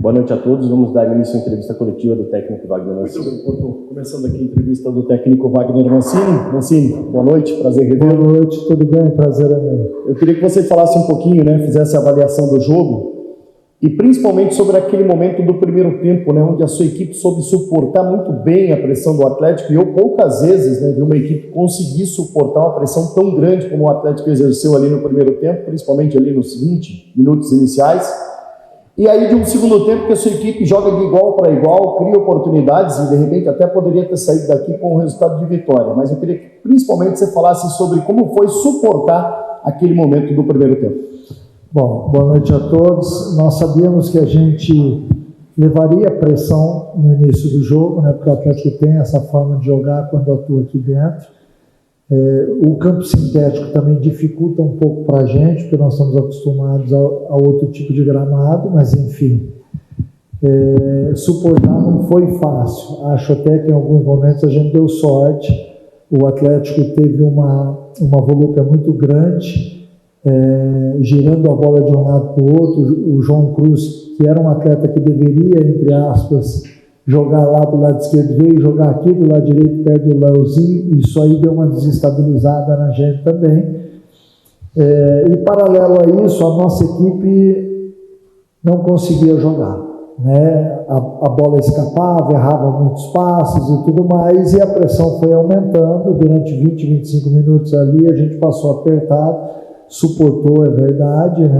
Boa noite a todos. Vamos dar início à entrevista coletiva do técnico Wagner Mancini. Muito bem, Porto. Começando aqui a entrevista do técnico Wagner Mancini. Mancini, boa noite, prazer revê-lo. Boa noite, tudo bem? Prazer é meu. Eu queria que você falasse um pouquinho, fizesse a avaliação do jogo e principalmente sobre aquele momento do primeiro tempo, onde a sua equipe soube suportar muito bem a pressão do Atlético, e eu poucas vezes vi uma equipe conseguir suportar uma pressão tão grande como o Atlético exerceu ali no primeiro tempo, principalmente ali nos 20 minutos iniciais. E aí, de um segundo tempo, que a sua equipe joga de igual para igual, cria oportunidades e, de repente, até poderia ter saído daqui com um resultado de vitória. Mas eu queria que, principalmente, você falasse sobre como foi suportar aquele momento do primeiro tempo. Bom, boa noite a todos. Nós sabíamos que a gente levaria pressão no início do jogo, porque o Atlético tem essa forma de jogar quando atua aqui dentro. O campo sintético também dificulta um pouco para a gente, porque nós estamos acostumados a outro tipo de gramado, mas enfim, suportar não foi fácil. Acho até que em alguns momentos a gente deu sorte. O Atlético teve uma volúpia muito grande, girando a bola de um lado para o outro. O João Cruz, que era um atleta que deveria, entre aspas, jogar lá do lado esquerdo, veio jogar aqui do lado direito, perto do Leozinho, isso aí deu uma desestabilizada na gente também. E paralelo a isso, a nossa equipe não conseguia jogar, a bola escapava, errava muitos passes e tudo mais, e a pressão foi aumentando durante 20, 25 minutos ali, a gente passou apertado, suportou, é verdade,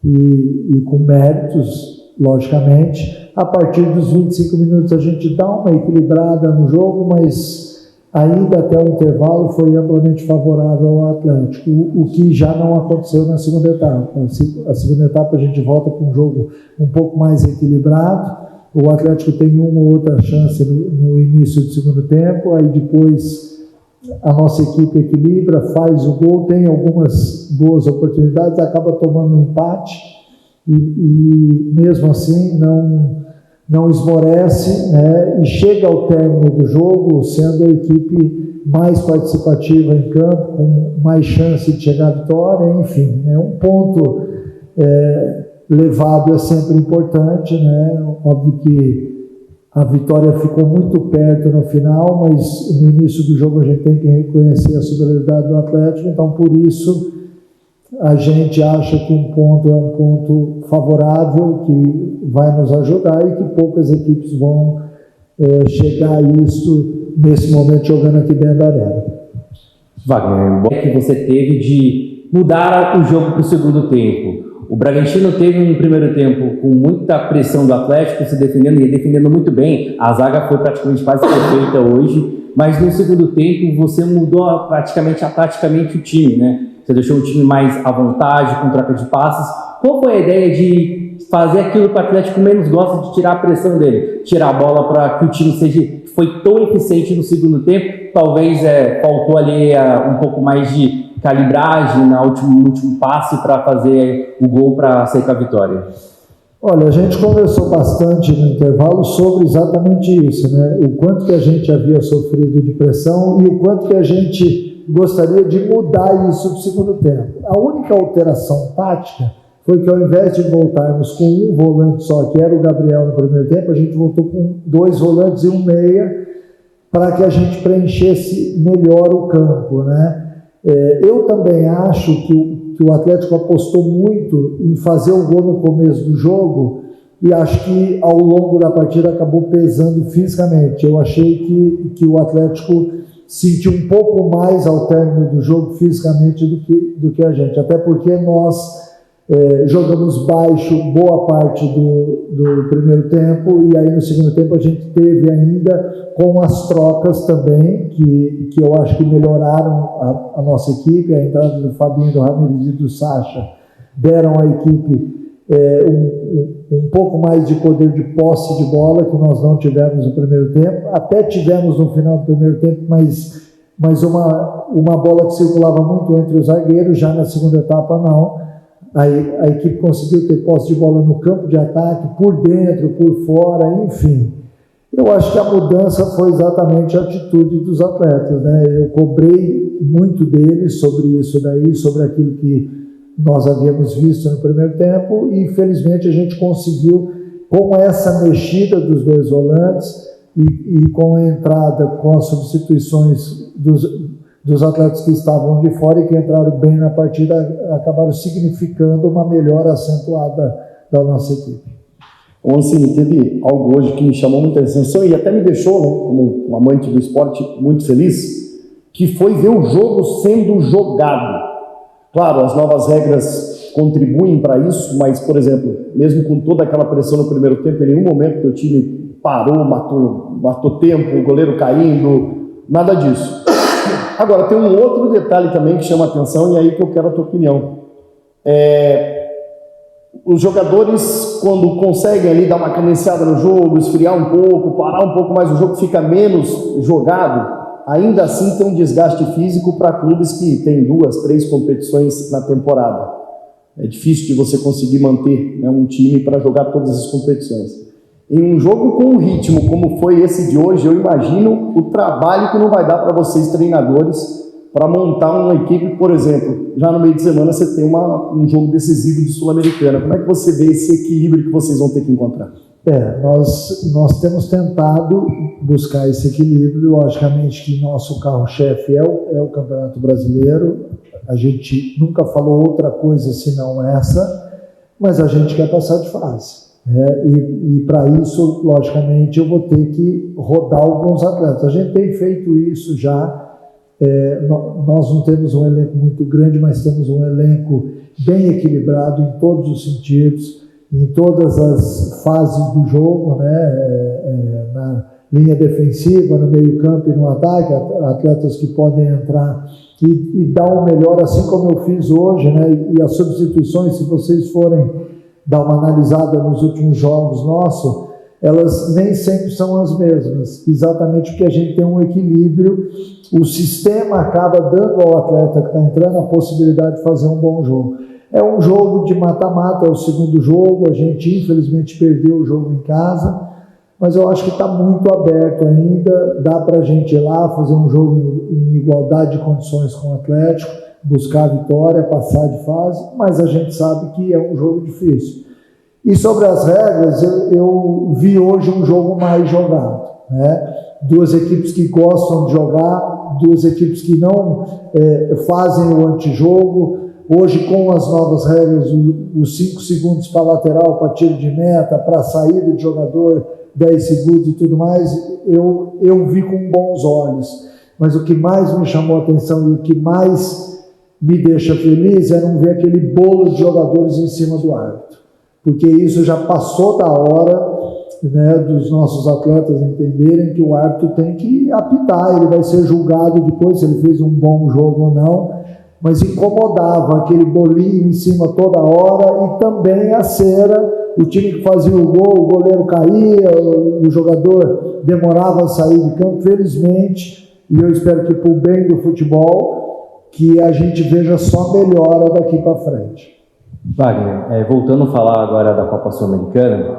e com méritos, logicamente. A partir dos 25 minutos a gente dá uma equilibrada no jogo, mas ainda até o intervalo foi amplamente favorável ao Atlético, o que já não aconteceu na segunda etapa. A segunda etapa a gente volta para um jogo um pouco mais equilibrado, o Atlético tem uma ou outra chance no início do segundo tempo, aí depois a nossa equipe equilibra, faz o gol, tem algumas boas oportunidades, acaba tomando um empate e mesmo assim não esmorece, e chega ao término do jogo sendo a equipe mais participativa em campo, com mais chance de chegar à vitória, enfim, um ponto levado é sempre importante, óbvio que a vitória ficou muito perto no final, mas no início do jogo a gente tem que reconhecer a superioridade do Atlético, então por isso a gente acha que um ponto é um ponto favorável, que vai nos ajudar e que poucas equipes vão chegar a isso nesse momento jogando aqui dentro da arena. Wagner, o que você teve de mudar o jogo para o segundo tempo? O Bragantino teve um primeiro tempo com muita pressão do Atlético, se defendendo e defendendo muito bem. A zaga foi praticamente quase perfeita hoje, mas no segundo tempo você mudou taticamente o time, Você deixou o time mais à vontade, com troca de passes. Qual foi a ideia de fazer aquilo que o Atlético menos gosta, de tirar a pressão dele? Tirar a bola para que o time foi tão eficiente no segundo tempo? Talvez faltou ali um pouco mais de calibragem no último passe para fazer o gol para sair com a vitória. Olha, a gente conversou bastante no intervalo sobre exatamente isso, O quanto que a gente havia sofrido de pressão e o quanto que a gente gostaria de mudar isso no segundo tempo. A única alteração tática foi que, ao invés de voltarmos com um volante só, que era o Gabriel no primeiro tempo, a gente voltou com 2 volantes e um meia, para que a gente preenchesse melhor o campo, Eu também acho que o Atlético apostou muito em fazer o gol no começo do jogo, e acho que ao longo da partida acabou pesando fisicamente. Eu achei que o Atlético sentiu um pouco mais ao término do jogo fisicamente do que a gente, até porque nós jogamos baixo boa parte do primeiro tempo, e aí no segundo tempo a gente teve ainda com as trocas também, que eu acho que melhoraram a nossa equipe. A entrada do Fabinho, do Ramires e do Sacha deram à equipe um pouco mais de poder de posse de bola, que nós não tivemos no primeiro tempo. Até tivemos no final do primeiro tempo, mas uma bola que circulava muito entre os zagueiros. Já na segunda etapa não. A equipe conseguiu ter posse de bola no campo de ataque, por dentro, por fora, enfim. Eu acho que a mudança foi exatamente a atitude dos atletas, Eu cobrei muito deles sobre isso daí, sobre aquilo que nós havíamos visto no primeiro tempo, e felizmente a gente conseguiu com essa mexida dos dois volantes e com a entrada, com as substituições dos atletas que estavam de fora e que entraram bem na partida, acabaram significando uma melhora acentuada da nossa equipe. Ontem teve algo hoje que me chamou muita atenção e até me deixou, né, como um amante do esporte, muito feliz, que foi ver o jogo sendo jogado. Claro, as novas regras contribuem para isso, mas, por exemplo, mesmo com toda aquela pressão no primeiro tempo, em nenhum momento o time parou, matou tempo, o goleiro caindo, nada disso. Agora, tem um outro detalhe também que chama a atenção, e aí que eu quero a tua opinião. Os jogadores, quando conseguem ali dar uma cadenciada no jogo, esfriar um pouco, parar um pouco mais, o jogo fica menos jogado, ainda assim tem um desgaste físico para clubes que têm 2, 3 competições na temporada. É difícil de você conseguir manter, né, um time para jogar todas as competições. Em um jogo com um ritmo como foi esse de hoje, eu imagino o trabalho que não vai dar para vocês, treinadores, para montar uma equipe, por exemplo, já no meio de semana você tem um jogo decisivo de Sul-Americana. Como é que você vê esse equilíbrio que vocês vão ter que encontrar? Nós temos tentado buscar esse equilíbrio. Logicamente que nosso carro-chefe é o Campeonato Brasileiro. A gente nunca falou outra coisa senão essa, mas a gente quer passar de fase. E para isso, logicamente, eu vou ter que rodar alguns atletas. A gente tem feito isso já. Nós não temos um elenco muito grande, mas temos um elenco bem equilibrado em todos os sentidos, em todas as fases do jogo, né? Na linha defensiva, no meio campo e no ataque, atletas que podem entrar e dar o melhor, assim como eu fiz hoje, né? E as substituições, se vocês forem dar uma analisada nos últimos jogos nossos, elas nem sempre são as mesmas, exatamente porque a gente tem um equilíbrio. O sistema acaba dando ao atleta que está entrando a possibilidade de fazer um bom jogo. É um jogo de mata-mata, é o segundo jogo, a gente infelizmente perdeu o jogo em casa, mas eu acho que está muito aberto ainda, dá para a gente ir lá, fazer um jogo em igualdade de condições com o Atlético, buscar a vitória, passar de fase, mas a gente sabe que é um jogo difícil. E sobre as regras, eu vi hoje um jogo mais jogado, né? 2 equipes que gostam de jogar, 2 equipes que não fazem o antijogo. Hoje, com as novas regras, os 5 segundos para lateral, para tiro de meta, para saída de jogador, 10 segundos e tudo mais, eu vi com bons olhos. Mas o que mais me chamou a atenção e o que mais me deixa feliz é não ver aquele bolo de jogadores em cima do árbitro. Porque isso já passou da hora, né, dos nossos atletas entenderem que o árbitro tem que apitar, ele vai ser julgado depois se ele fez um bom jogo ou não, mas incomodava aquele bolinho em cima toda hora e também a cera, o time que fazia o gol, o goleiro caía, o jogador demorava a sair de campo. Felizmente, e eu espero que por bem do futebol, que a gente veja só melhora daqui para frente. Wagner, voltando a falar agora da Copa Sul-Americana,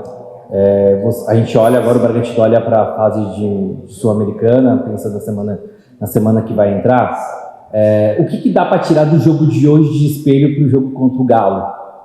a gente olha agora, o Bragantino olha para a fase de Sul-Americana, pensa na semana que vai entrar. O que dá para tirar do jogo de hoje de espelho para o jogo contra o Galo?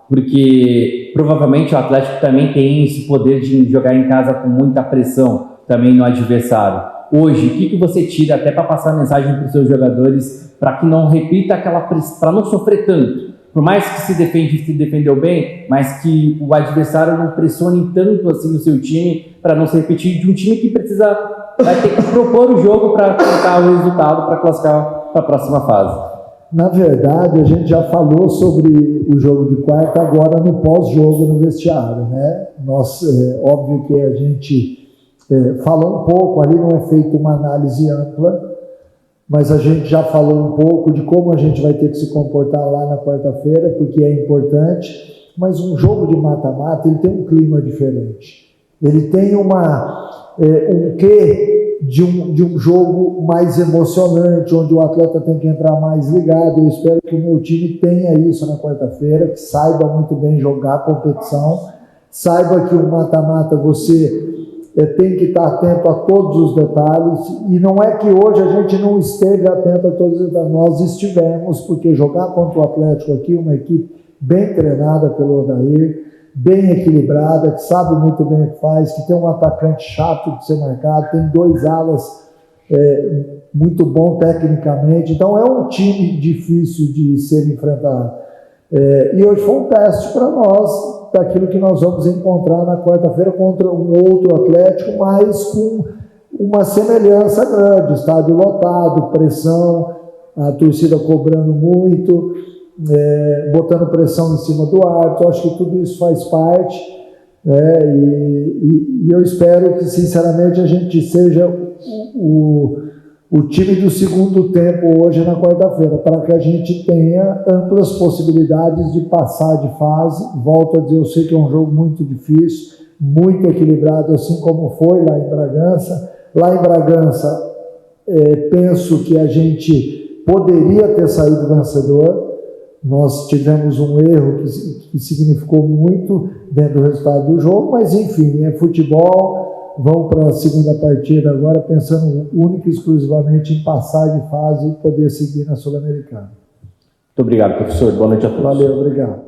Porque provavelmente o Atlético também tem esse poder de jogar em casa com muita pressão também no adversário. Hoje, o que você tira até para passar a mensagem para os seus jogadores para que não repita aquela pressão, para não sofrer tanto? Por mais que se defendeu bem, mas que o adversário não pressione tanto assim no seu time, para não se repetir de um time que vai ter que propor o jogo para tentar o resultado, para classificar para a próxima fase. Na verdade, a gente já falou sobre o jogo de quarta agora no pós-jogo no vestiário, né? Óbvio que a gente falou um pouco, ali não é feita uma análise ampla, mas a gente já falou um pouco de como a gente vai ter que se comportar lá na quarta-feira, porque é importante, mas um jogo de mata-mata, ele tem um clima diferente. Ele tem um quê de um jogo mais emocionante, onde o atleta tem que entrar mais ligado. Eu espero que o meu time tenha isso na quarta-feira, que saiba muito bem jogar a competição, saiba que o mata-mata você tem que estar atento a todos os detalhes, e não é que hoje a gente não esteve atento a todos os detalhes, nós estivemos, porque jogar contra o Atlético aqui, uma equipe bem treinada pelo Odair, bem equilibrada, que sabe muito bem o que faz, que tem um atacante chato de ser marcado, tem 2 alas muito bom tecnicamente, então é um time difícil de ser enfrentado. E hoje foi um teste para nós, daquilo que nós vamos encontrar na quarta-feira contra um outro Atlético, mas com uma semelhança grande, estádio lotado, pressão, a torcida cobrando muito, botando pressão em cima do árbitro. Acho que tudo isso faz parte, e eu espero que, sinceramente, a gente seja o time do segundo tempo hoje na quarta-feira, para que a gente tenha amplas possibilidades de passar de fase. Volto a dizer, eu sei que é um jogo muito difícil, muito equilibrado, assim como foi lá em Bragança. Lá em Bragança, penso que a gente poderia ter saído vencedor. Nós tivemos um erro que significou muito dentro do resultado do jogo, mas enfim, é futebol. Vão para a segunda partida agora pensando única e exclusivamente em passar de fase e poder seguir na Sul-Americana. Muito obrigado, professor. Boa noite a todos. Valeu, obrigado.